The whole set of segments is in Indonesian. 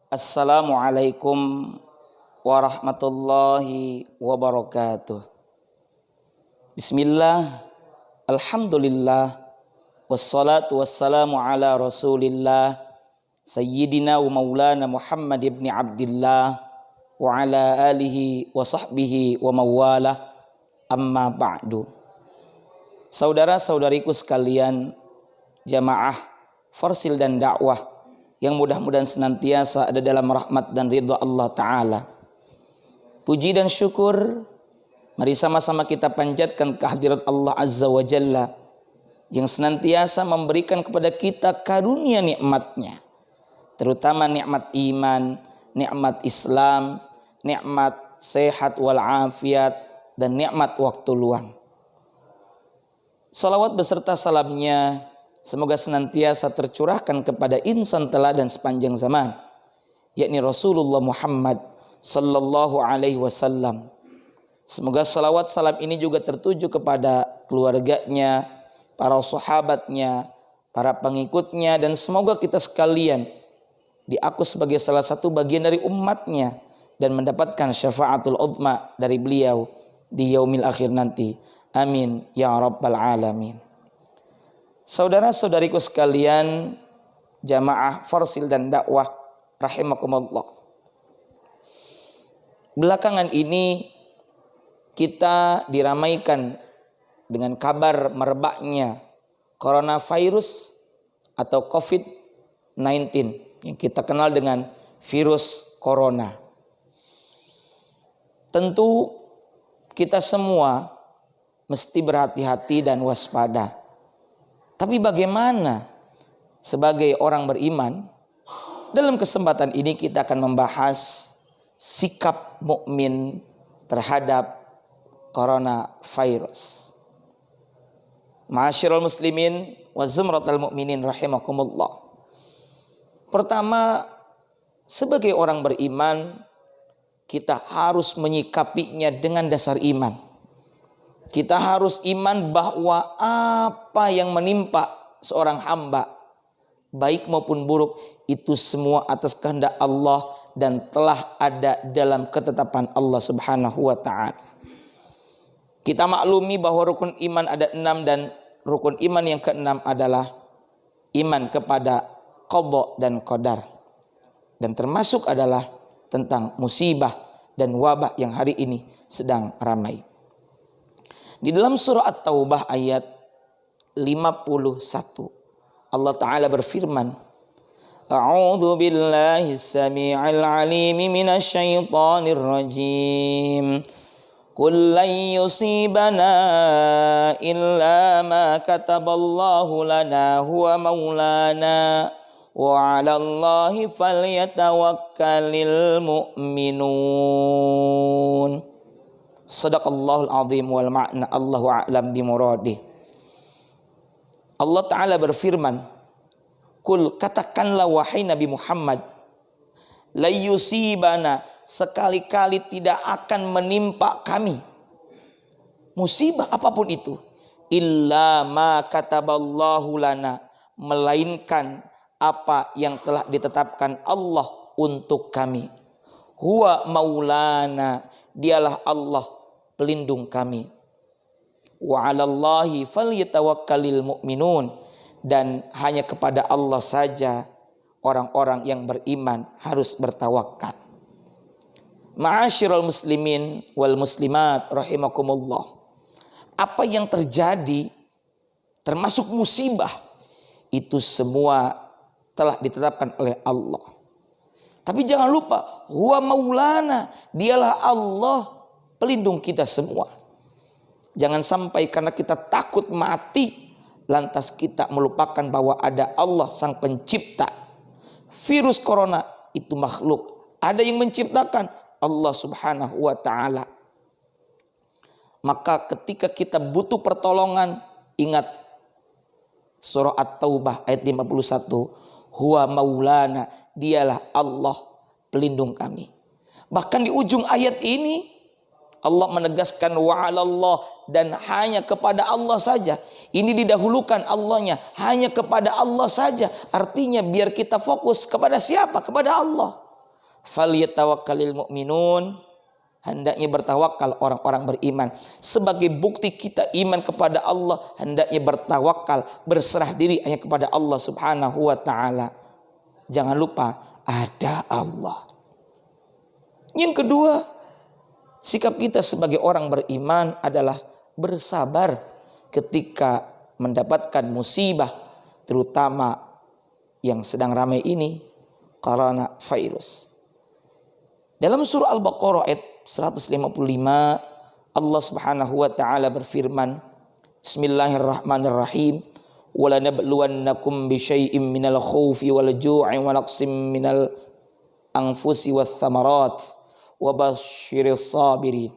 Assalamualaikum warahmatullahi wabarakatuh. Bismillah, alhamdulillah, wassalatu wassalamu ala rasulillah, sayyidina wa maulana Muhammad ibn Abdillah, wa ala alihi wa sahbihi wa mawalah, amma ba'du. Saudara-saudariku sekalian, jamaah Forsil dan dakwah yang mudah-mudahan senantiasa ada dalam rahmat dan ridha Allah Ta'ala. Puji dan syukur mari sama-sama kita panjatkan kehadirat Allah Azza wa Jalla yang senantiasa memberikan kepada kita karunia nikmatnya, terutama nikmat iman, nikmat Islam, nikmat sehat wal afiat, dan nikmat waktu luang. Salawat beserta salamnya semoga senantiasa tercurahkan kepada insan teladan sepanjang zaman, yakni Rasulullah Muhammad sallallahu alaihi wasallam. Semoga salawat salam ini juga tertuju kepada keluarganya, para sahabatnya, para pengikutnya, dan semoga kita sekalian diaku sebagai salah satu bagian dari umatnya dan mendapatkan syafaatul uzma dari beliau di yaumil akhir nanti. Amin ya rabbal alamin. Saudara-saudariku sekalian, jamaah Forsil dan dakwah rahimakumullah. Belakangan ini kita diramaikan dengan kabar merebaknya coronavirus atau COVID-19 yang kita kenal dengan virus corona. Tentu kita semua mesti berhati-hati dan waspada. Tapi bagaimana sebagai orang beriman? Dalam kesempatan ini kita akan membahas sikap mukmin terhadap coronavirus. Ma'asyiral muslimin wa zumratal mu'minin rahimakumullah. Pertama, sebagai orang beriman kita harus menyikapinya dengan dasar iman. Kita harus iman bahwa apa yang menimpa seorang hamba, baik maupun buruk, itu semua atas kehendak Allah dan telah ada dalam ketetapan Allah Subhanahu wa ta'ala. Kita maklumi bahwa rukun iman ada 6, dan rukun iman yang ke-6 adalah iman kepada qada dan qadar. Dan termasuk adalah tentang musibah dan wabah yang hari ini sedang ramai. Di dalam surah At-Taubah ayat 51 Allah Ta'ala berfirman, A'udzu billahi samii'il 'aliim minasy syaithaanir rajiim. Qul lan yusibana illa ma kataballahu lana huwa maulana wa 'alallahi falyatawakkalul mu'minun. Sadaqallahul azim wal ma'na Allahu a'lam bimuradih. Allah Ta'ala berfirman, Kul, katakanlah wahai Nabi Muhammad, la yusibana, sekali-kali tidak akan menimpa kami musibah apapun itu, illa ma kataballahu lana, melainkan apa yang telah ditetapkan Allah untuk kami. Huwa maulana, dialah Allah pelindung kami. Wa 'alallahi falyatawakkalul mu'minun, dan hanya kepada Allah saja orang-orang yang beriman harus bertawakal. Ma'asyiral muslimin wal muslimat rahimakumullah. Apa yang terjadi termasuk musibah itu semua telah ditetapkan oleh Allah. Tapi jangan lupa, huwa maulana, dialah Allah pelindung kita semua. Jangan sampai karena kita takut mati, lantas kita melupakan bahwa ada Allah sang pencipta. Virus corona itu makhluk, ada yang menciptakan, Allah Subhanahu wa ta'ala. Maka ketika kita butuh pertolongan, ingat surah At-Taubah ayat 51. Huwa maulana, dialah Allah pelindung kami. Bahkan di ujung ayat ini Allah menegaskan wa'alallah, dan hanya kepada Allah saja. Ini didahulukan Allahnya, hanya kepada Allah saja. Artinya biar kita fokus kepada siapa? Kepada Allah. Falyatawakkalul mu'minun, hendaknya bertawakal orang-orang beriman. Sebagai bukti kita iman kepada Allah, hendaknya bertawakal, berserah diri hanya kepada Allah Subhanahu wa taala. Jangan lupa ada Allah. Yang kedua, sikap kita sebagai orang beriman adalah bersabar ketika mendapatkan musibah, terutama yang sedang ramai ini, coronavirus. Dalam surah Al-Baqarah ayat 155, Allah Subhanahu wa taala berfirman, Bismillahirrahmanirrahim, "Wala nabluwannakum bisyai'im minal khaufi wal ju'i wa naqsim minal anfusi wath thamarat wa basyiris sabirin."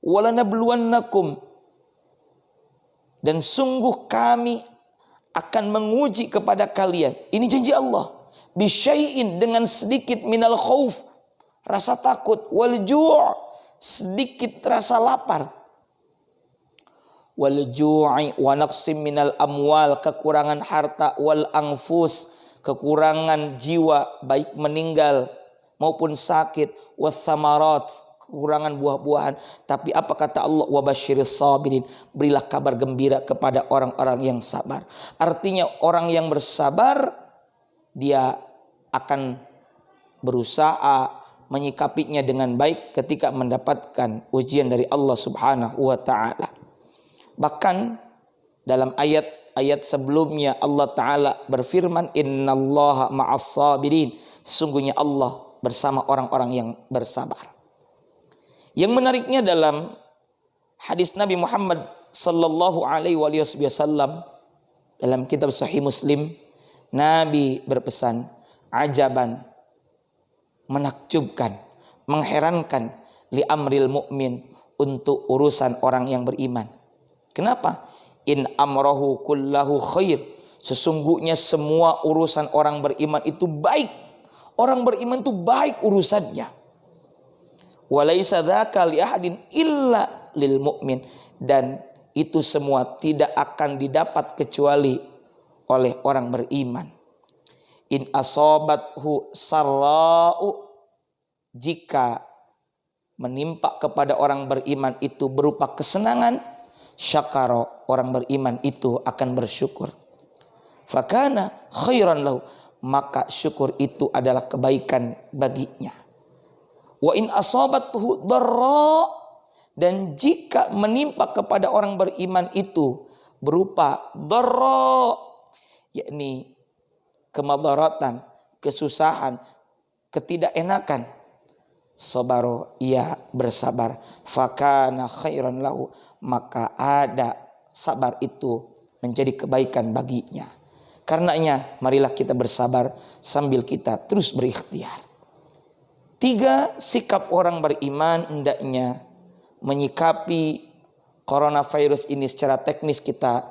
Wala nabluwannakum, dan sungguh kami akan menguji kepada kalian. Ini janji Allah. Bisyai'in, dengan sedikit, minal khauf, rasa takut, wal ju', sedikit rasa lapar, wal ju'i wa naqsim minal amwal, kekurangan harta, wal anfus, kekurangan jiwa baik meninggal maupun sakit, was thamarat, kekurangan buah-buahan. Tapi apa kata Allah? Wa basyiris sabirin, berilah kabar gembira kepada orang-orang yang sabar. Artinya orang yang bersabar, dia akan berusaha menyikapinya dengan baik ketika mendapatkan ujian dari Allah Subhanahu wa taala. Bahkan dalam ayat-ayat sebelumnya Allah taala berfirman, innallaha ma'as sabirin, sesungguhnya Allah bersama orang-orang yang bersabar. Yang menariknya dalam hadis Nabi Muhammad sallallahu alaihi wasallam dalam kitab Sahih Muslim, Nabi berpesan, ajaban, menakjubkan, mengherankan, li amril mu'min, untuk urusan orang yang beriman. Kenapa? In amrahu kullahu khair, sesungguhnya semua urusan orang beriman itu baik. Orang beriman itu baik urusannya. Walaysa dzaka li ahadin illa lil mu'min, dan itu semua tidak akan didapat kecuali oleh orang beriman. In asobathu sarra'u, jika menimpa kepada orang beriman itu berupa kesenangan, syakara, orang beriman itu akan bersyukur. Fakana khairan lahu, maka syukur itu adalah kebaikan baginya. Wa in asobathu darra, dan jika menimpa kepada orang beriman itu berupa darra, yakni kemadaratan, kesusahan, ketidakenakan, sabaro, ia bersabar. Fakana khairan lahu, maka ada sabar itu menjadi kebaikan baginya. Karenanya marilah kita bersabar sambil kita terus berikhtiar. 3, sikap orang beriman hendaknya menyikapi coronavirus ini secara teknis, kita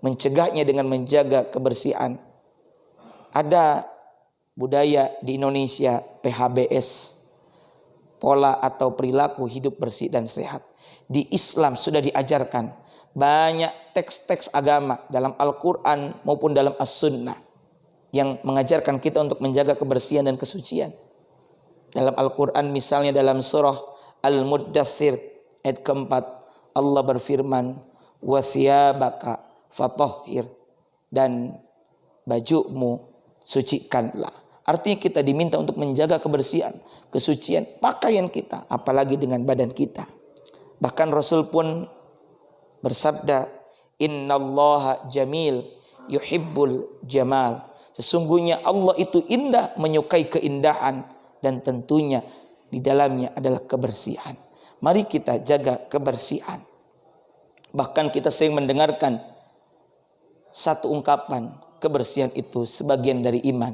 mencegahnya dengan menjaga kebersihan. Ada budaya di Indonesia PHBS, pola atau perilaku hidup bersih dan sehat. Di Islam sudah diajarkan banyak teks-teks agama dalam Al-Quran maupun dalam As-Sunnah yang mengajarkan kita untuk menjaga kebersihan dan kesucian. Dalam Al-Quran misalnya dalam surah Al-Muddathir ayat keempat, Allah berfirman, wa thiyabaka fatahhir, dan bajumu sucikanlah. Artinya kita diminta untuk menjaga kebersihan, kesucian pakaian kita, apalagi dengan badan kita. Bahkan Rasul pun bersabda, innallaha jamil yuhibbul jamal, sesungguhnya Allah itu indah, menyukai keindahan, dan tentunya di dalamnya adalah kebersihan. Mari kita jaga kebersihan. Bahkan kita sering mendengarkan satu ungkapan, kebersihan itu sebagian dari iman.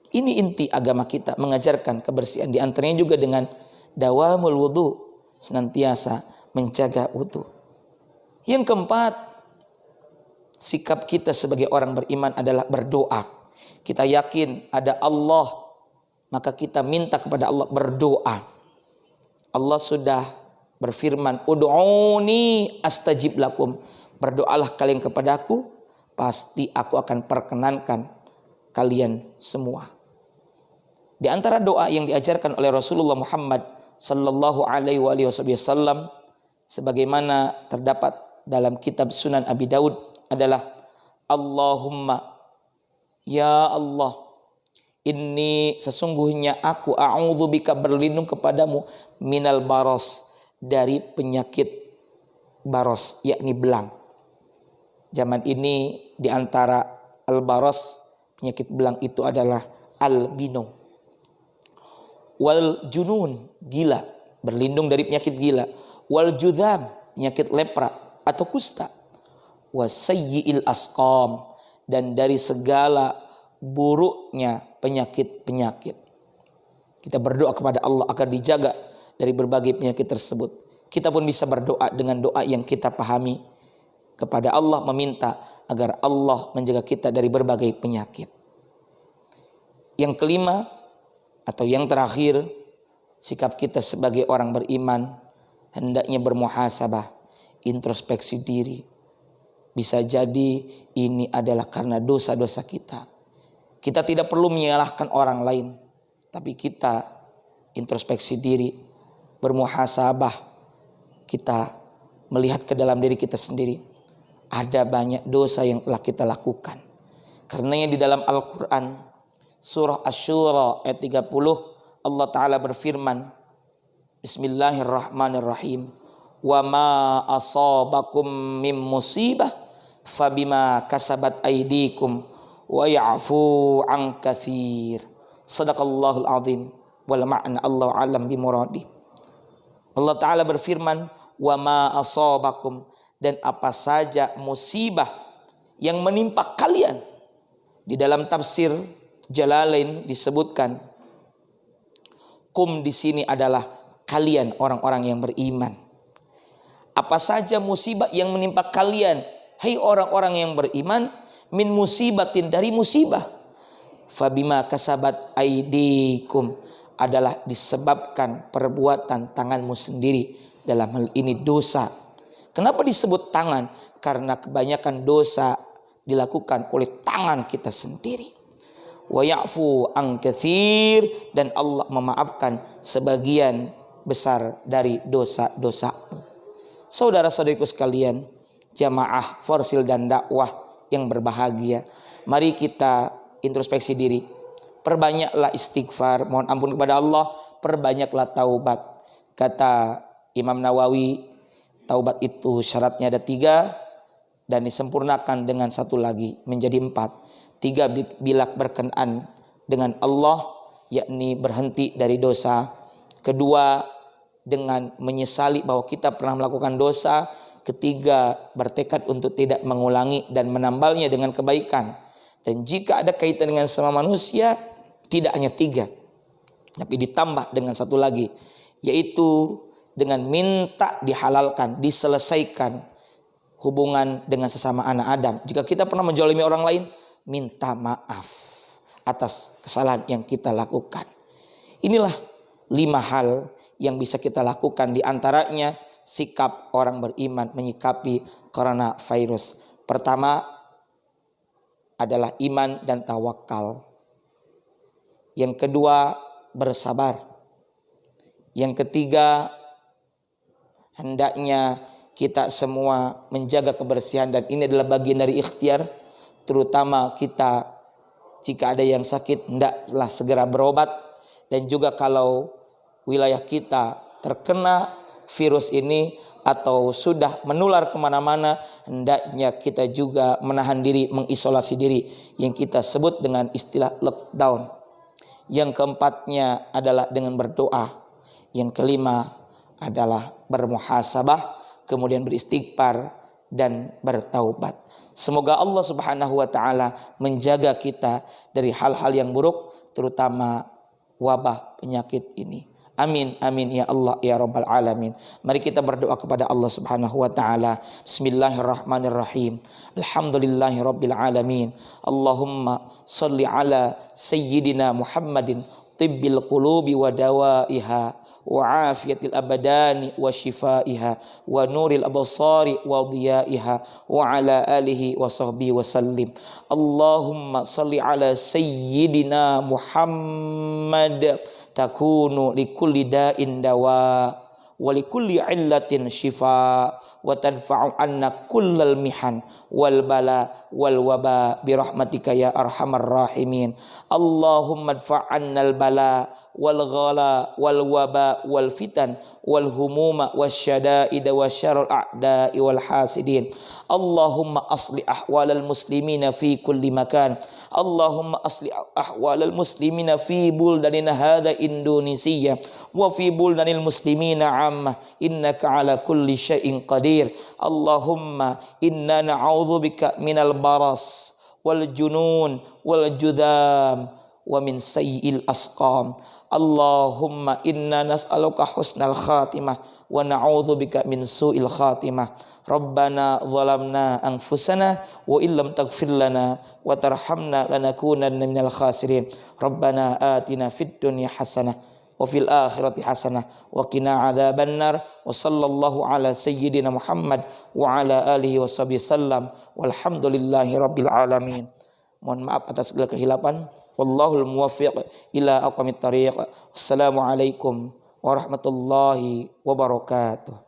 Ini inti agama kita, mengajarkan kebersihan. Di antaranya juga dengan dawamul wudu, senantiasa menjaga wudu. Yang keempat, sikap kita sebagai orang beriman adalah berdoa. Kita yakin ada Allah, maka kita minta kepada Allah, berdoa. Allah sudah berfirman, ud'uni astajib lakum, berdoalah kalian kepadaku, pasti aku akan perkenankan kalian semua. Di antara doa yang diajarkan oleh Rasulullah Muhammad sallallahu alaihi wasallam sebagaimana terdapat dalam kitab Sunan Abi Daud adalah Allahumma, ya Allah, inni sesungguhnya aku a'udzubika berlindung kepadamu minal baros, dari penyakit baros, yakni belang. Zaman ini di antara al-baros, penyakit belang itu adalah albino. Wal junun, gila, berlindung dari penyakit gila. Wal judham, penyakit lepra atau kusta. Wasayyi'il asqam, dan dari segala buruknya penyakit-penyakit. Kita berdoa kepada Allah agar dijaga dari berbagai penyakit tersebut. Kita pun bisa berdoa dengan doa yang kita pahami kepada Allah, meminta agar Allah menjaga kita dari berbagai penyakit. Yang kelima atau yang terakhir, sikap kita sebagai orang beriman hendaknya bermuhasabah, introspeksi diri. Bisa jadi ini adalah karena dosa-dosa kita. Kita tidak perlu menyalahkan orang lain, tapi kita introspeksi diri, bermuhasabah. Kita melihat ke dalam diri kita sendiri. Ada banyak dosa yang telah kita lakukan. Karenanya di dalam Al-Quran Surah Asy-Syura ayat 30 Allah Ta'ala berfirman, Bismillahirrahmanirrahim, wa ma asabakum min musibah fabima kasabat aydikum wa ya'fu an katsir. Shadaqallahul azim wal ma'na Allahu alam bimuradi. Allah Ta'ala berfirman, wa ma asabakum, dan apa saja musibah yang menimpa kalian. Di dalam tafsir Jalalain disebutkan, kum di sini adalah kalian orang-orang yang beriman. Apa saja musibah yang menimpa kalian, hai orang-orang yang beriman, min musibatin, dari musibah, fabima kasabat aidikum, adalah disebabkan perbuatan tanganmu sendiri, dalam hal ini dosa. Kenapa disebut tangan? Karena kebanyakan dosa dilakukan oleh tangan kita sendiri. Wa ya'fu an katsir, dan Allah memaafkan sebagian besar dari dosa-dosamu. Saudara-saudariku sekalian, jamaah Forsil dan dakwah yang berbahagia, mari kita introspeksi diri. Perbanyaklah istighfar, mohon ampun kepada Allah, perbanyaklah taubat. Kata Imam Nawawi, taubat itu syaratnya ada 3 dan disempurnakan dengan 1 lagi menjadi 4. 3 bila berkenan dengan Allah, yakni berhenti dari dosa. 2 dengan menyesali bahwa kita pernah melakukan dosa. 3 bertekad untuk tidak mengulangi dan menambalnya dengan kebaikan. Dan jika ada kaitan dengan sama manusia, tidak hanya 3, tapi ditambah dengan 1 lagi, yaitu dengan minta dihalalkan, diselesaikan hubungan dengan sesama anak Adam. Jika kita pernah menzalimi orang lain, minta maaf atas kesalahan yang kita lakukan. Inilah 5 hal yang bisa kita lakukan, di antaranya sikap orang beriman menyikapi coronavirus. Pertama adalah iman dan tawakal. Yang kedua, bersabar. Yang ketiga, hendaknya kita semua menjaga kebersihan, dan ini adalah bagian dari ikhtiar. Terutama kita, jika ada yang sakit, hendaklah segera berobat. Dan juga kalau wilayah kita terkena virus ini atau sudah menular kemana-mana, hendaknya kita juga menahan diri, mengisolasi diri, yang kita sebut dengan istilah lockdown. Yang keempatnya adalah dengan berdoa. Yang kelima adalah bermuhasabah, kemudian beristighfar dan bertaubat. Semoga Allah Subhanahu wa taala menjaga kita dari hal-hal yang buruk, terutama wabah penyakit ini. Amin amin ya Allah ya rabbal alamin. Mari kita berdoa kepada Allah Subhanahu wa taala. Bismillahirrahmanirrahim. Alhamdulillahirabbil alamin. Allahumma shalli ala sayyidina Muhammadin tibbil qulubi wa dawaiha wa afiyatil abadani wa shifaiha wa nuril absari wa dhiyaiha wa ala alihi wa sahbihi wa sallim. Allahumma salli ala sayyidina Muhammad takunu likulli da'in dawa wa likulli illatin shifa wa tadfa'u anna kullal mihan wal bala wal waba bi rahmatika ya arhamar rahimin. Allahumma adfa'anna al bala wal ghala wal waba wal fitan wal humuma wasyada'id wasyarul a'da'i wal hasidin. Allahumma asli ahwalal muslimina fi kulli makan. Allahumma asli ahwalal muslimina fi buldanina hadha Indonesia wa fi buldanil muslimina ammah innaka ala kulli syai'in qadir. Allahumma inna na'udzubika minal baras wal junun wal judam wa min sayyi'il asqam. Allahumma inna nas'aluka husnal khatimah wa na'udzubika min su'il khatimah. Rabbana zalamna anfusana wa illam taghfir lana wa tarhamna lanakunanna minal khasirin. Rabbana atina fid dunya hasanah wa fil akhirati hasanah wa qina adzabannar. Wa sallallahu ala sayyidina Muhammad wa ala alihi washabihi sallam walhamdulillahi rabbil alamin. Mohon maaf atas segala kehilapan. Wallahul muwaffiq ila aqwamit thariq. Wassalamualaikum warahmatullahi wabarakatuh.